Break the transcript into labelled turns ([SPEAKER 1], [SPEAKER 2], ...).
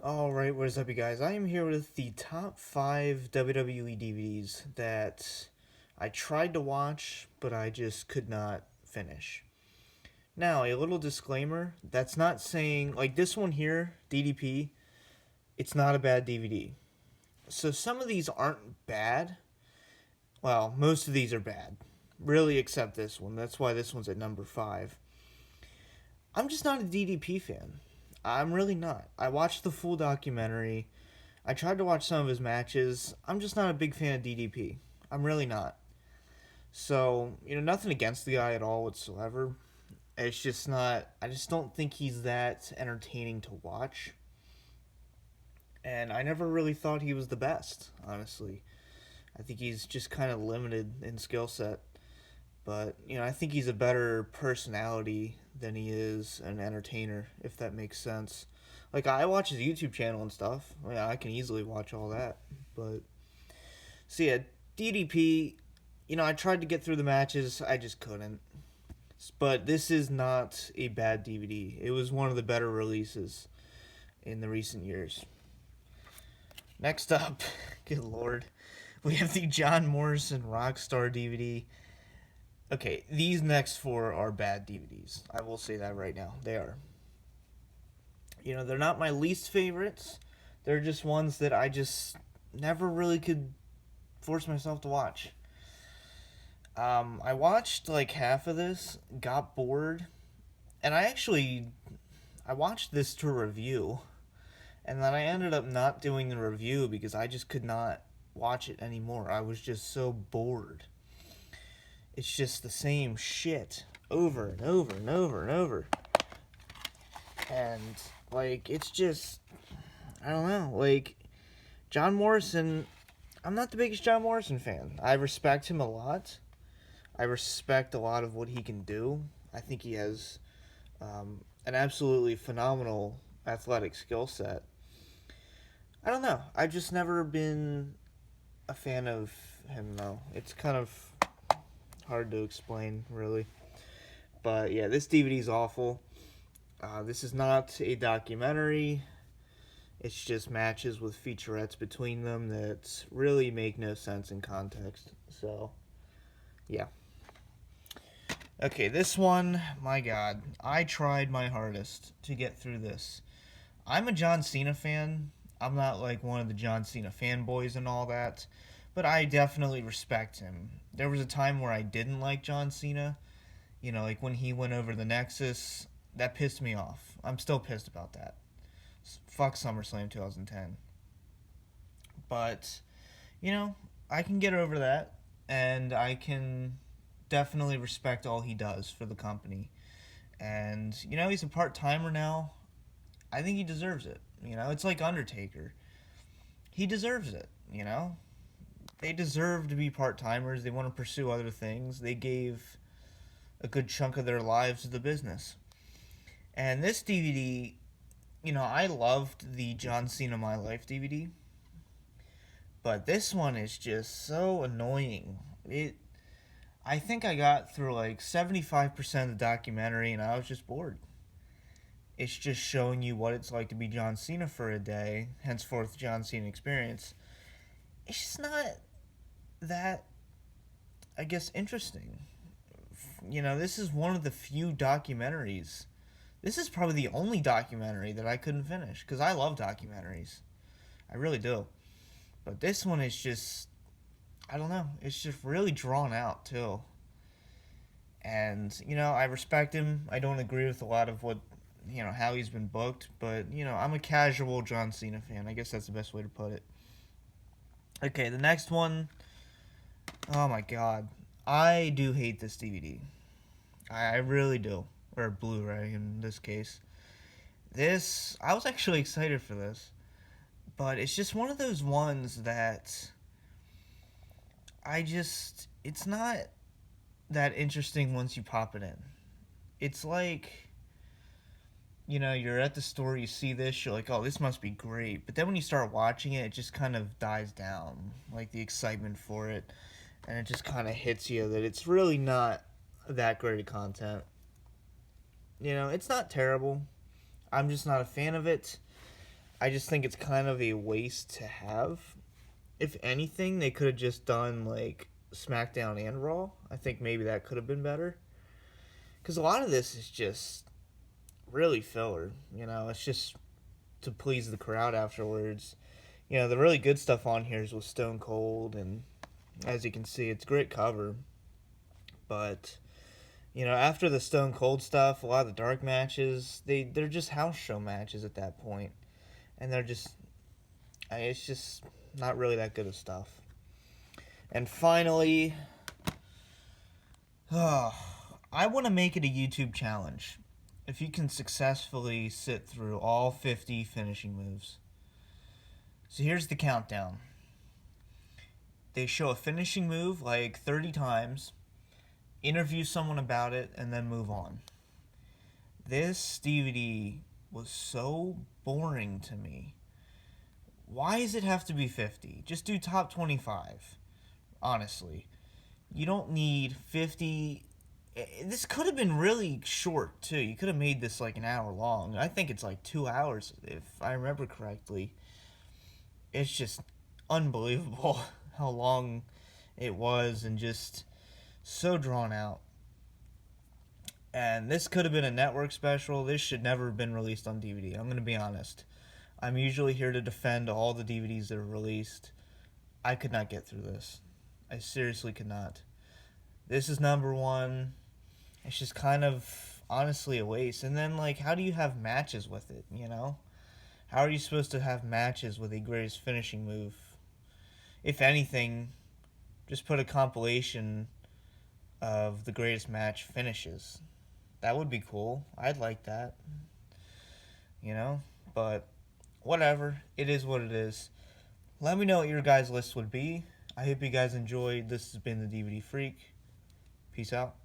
[SPEAKER 1] Alright, what is up, you guys? I am here with the top 5 WWE DVDs that I tried to watch, but I just could not finish. Now, a little disclaimer, that's not saying, like this one here, DDP, it's not a bad DVD. So some of these aren't bad. Well, most of these are bad. Really, except this one. That's why this one's at number 5. I'm just not a DDP fan. I'm really not. I watched the full documentary. I tried to watch some of his matches. I'm just not a big fan of DDP. I'm really not. So, nothing against the guy at all whatsoever. It's just not. I just don't think he's that entertaining to watch. And I never really thought he was the best, honestly. I think he's just kind of limited in skill set. But, I think he's a better personality than he is an entertainer, if that makes sense. Like, I watch his YouTube channel and stuff. I can easily watch all that. But, so yeah, DDP, I tried to get through the matches. I just couldn't. But this is not a bad DVD. It was one of the better releases in the recent years. Next up, good lord, we have the John Morrison Rockstar DVD. Okay, these next 4 are bad DVDs. I will say that right now. They are. They're not my least favorites. They're just ones that I just never really could force myself to watch. I watched like half of this, got bored, and I watched this to review, and then I ended up not doing the review because I just could not watch it anymore. I was just so bored. It's just the same shit over and over and over and over. And, it's just, I don't know, John Morrison, I'm not the biggest John Morrison fan. I respect him a lot. I respect a lot of what he can do. I think he has an absolutely phenomenal athletic skill set. I don't know. I've just never been a fan of him, though. It's kind of hard to explain, really. But yeah, this DVD is awful. This is not a documentary. It's just matches with featurettes between them that really make no sense in context. So, yeah. Okay, this one, my god. I tried my hardest to get through this. I'm a John Cena fan. I'm not like one of the John Cena fanboys and all that, but I definitely respect him. There was a time where I didn't like John Cena. Like when he went over the Nexus, that pissed me off. I'm still pissed about that. Fuck SummerSlam 2010. But, I can get over that, and I can definitely respect all he does for the company. And, he's a part-timer now. I think he deserves it. It's like Undertaker. He deserves it, They deserve to be part-timers. They want to pursue other things. They gave a good chunk of their lives to the business. And this DVD, I loved the John Cena My Life DVD. But this one is just so annoying. I think I got through 75% of the documentary and I was just bored. It's just showing you what it's like to be John Cena for a day, henceforth John Cena experience. It's just not that, I guess, interesting. This is one of the few documentaries. This is probably the only documentary that I couldn't finish, because I love documentaries. I really do. But this one is just, I don't know, it's just really drawn out, too. And, I respect him. I don't agree with a lot of what, how he's been booked. But, I'm a casual John Cena fan. I guess that's the best way to put it. Okay, the next one. Oh, my God. I do hate this DVD. I really do. Or Blu-ray in this case. I was actually excited for this. But it's just one of those ones that it's not that interesting once you pop it in. It's like, you're at the store, you see this, you're like, oh, this must be great. But then when you start watching it, it just kind of dies down, like the excitement for it. And it just kind of hits you that it's really not that great of content. It's not terrible. I'm just not a fan of it. I just think it's kind of a waste to have. If anything, they could have just done like SmackDown and Raw. I think maybe that could have been better. Because a lot of this is just really filler. It's just to please the crowd afterwards. The really good stuff on here is with Stone Cold, and as you can see, it's great cover. But after the Stone Cold stuff, a lot of the dark matches, they're just house show matches at that point, and it's just not really that good of stuff. And finally, I want to make it a YouTube challenge. If you can successfully sit through all 50 finishing moves. So here's the countdown. They show a finishing move like 30 times, interview someone about it, and then move on. This DVD was so boring to me. Why does it have to be 50? Just do top 25. Honestly. You don't need 50. This could have been really short, too. You could have made this like an hour long. I think it's like 2 hours, if I remember correctly. It's just unbelievable how long it was and just so drawn out. And this could have been a network special. This should never have been released on DVD. I'm going to be honest. I'm usually here to defend all the DVDs that are released. I could not get through this. I seriously could not. This is number one. It's just kind of honestly a waste. And then, like, how do you have matches with it, How are you supposed to have matches with a greatest finishing move? If anything, just put a compilation of the greatest match finishes. That would be cool. I'd like that. But whatever. It is what it is. Let me know what your guys' list would be. I hope you guys enjoyed. This has been the DVD Freak. Peace out.